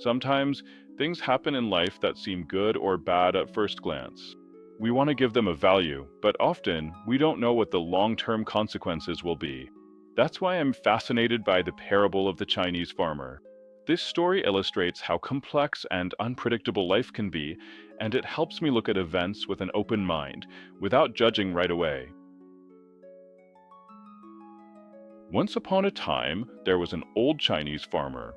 Sometimes things happen in life that seem good or bad at first glance. We want to give them a value, but often we don't know what the long-term consequences will be. That's why I'm fascinated by the parable of the Chinese farmer. This story illustrates how complex and unpredictable life can be, and it helps me look at events with an open mind, without judging right away. Once upon a time, there was an old Chinese farmer.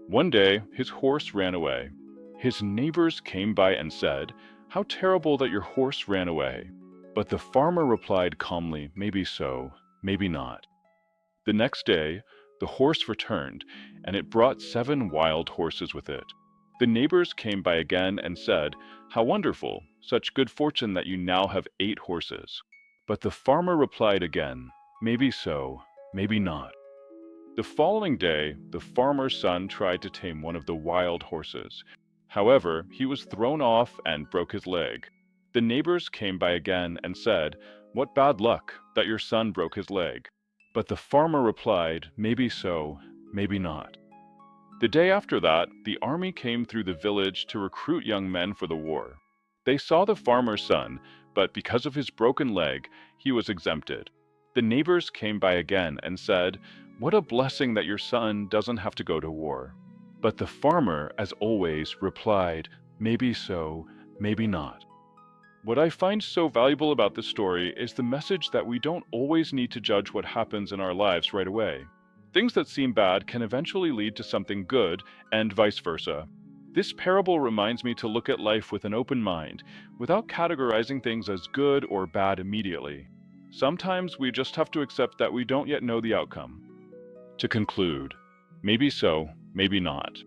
One day, his horse ran away. His neighbors came by and said, "How terrible that your horse ran away." But the farmer replied calmly, "Maybe so, maybe not." The next day, the horse returned, and it brought 7 wild horses with it. The neighbors came by again and said, "How wonderful! Such good fortune that you now have 8 horses." But the farmer replied again, "Maybe so, maybe not." The following day, the farmer's son tried to tame one of the wild horses. However, he was thrown off and broke his leg. The neighbors came by again and said, "What bad luck that your son broke his leg." But the farmer replied, "Maybe so, maybe not." The day after that, the army came through the village to recruit young men for the war. They saw the farmer's son, but because of his broken leg, he was exempted. The neighbors came by again and said, "What a blessing that your son doesn't have to go to war." But the farmer, as always, replied, "Maybe so, maybe not." What I find so valuable about this story is the message that we don't always need to judge what happens in our lives right away. Things that seem bad can eventually lead to something good, and vice versa. This parable reminds me to look at life with an open mind, without categorizing things as good or bad immediately. Sometimes we just have to accept that we don't yet know the outcome. To conclude, maybe so, maybe not.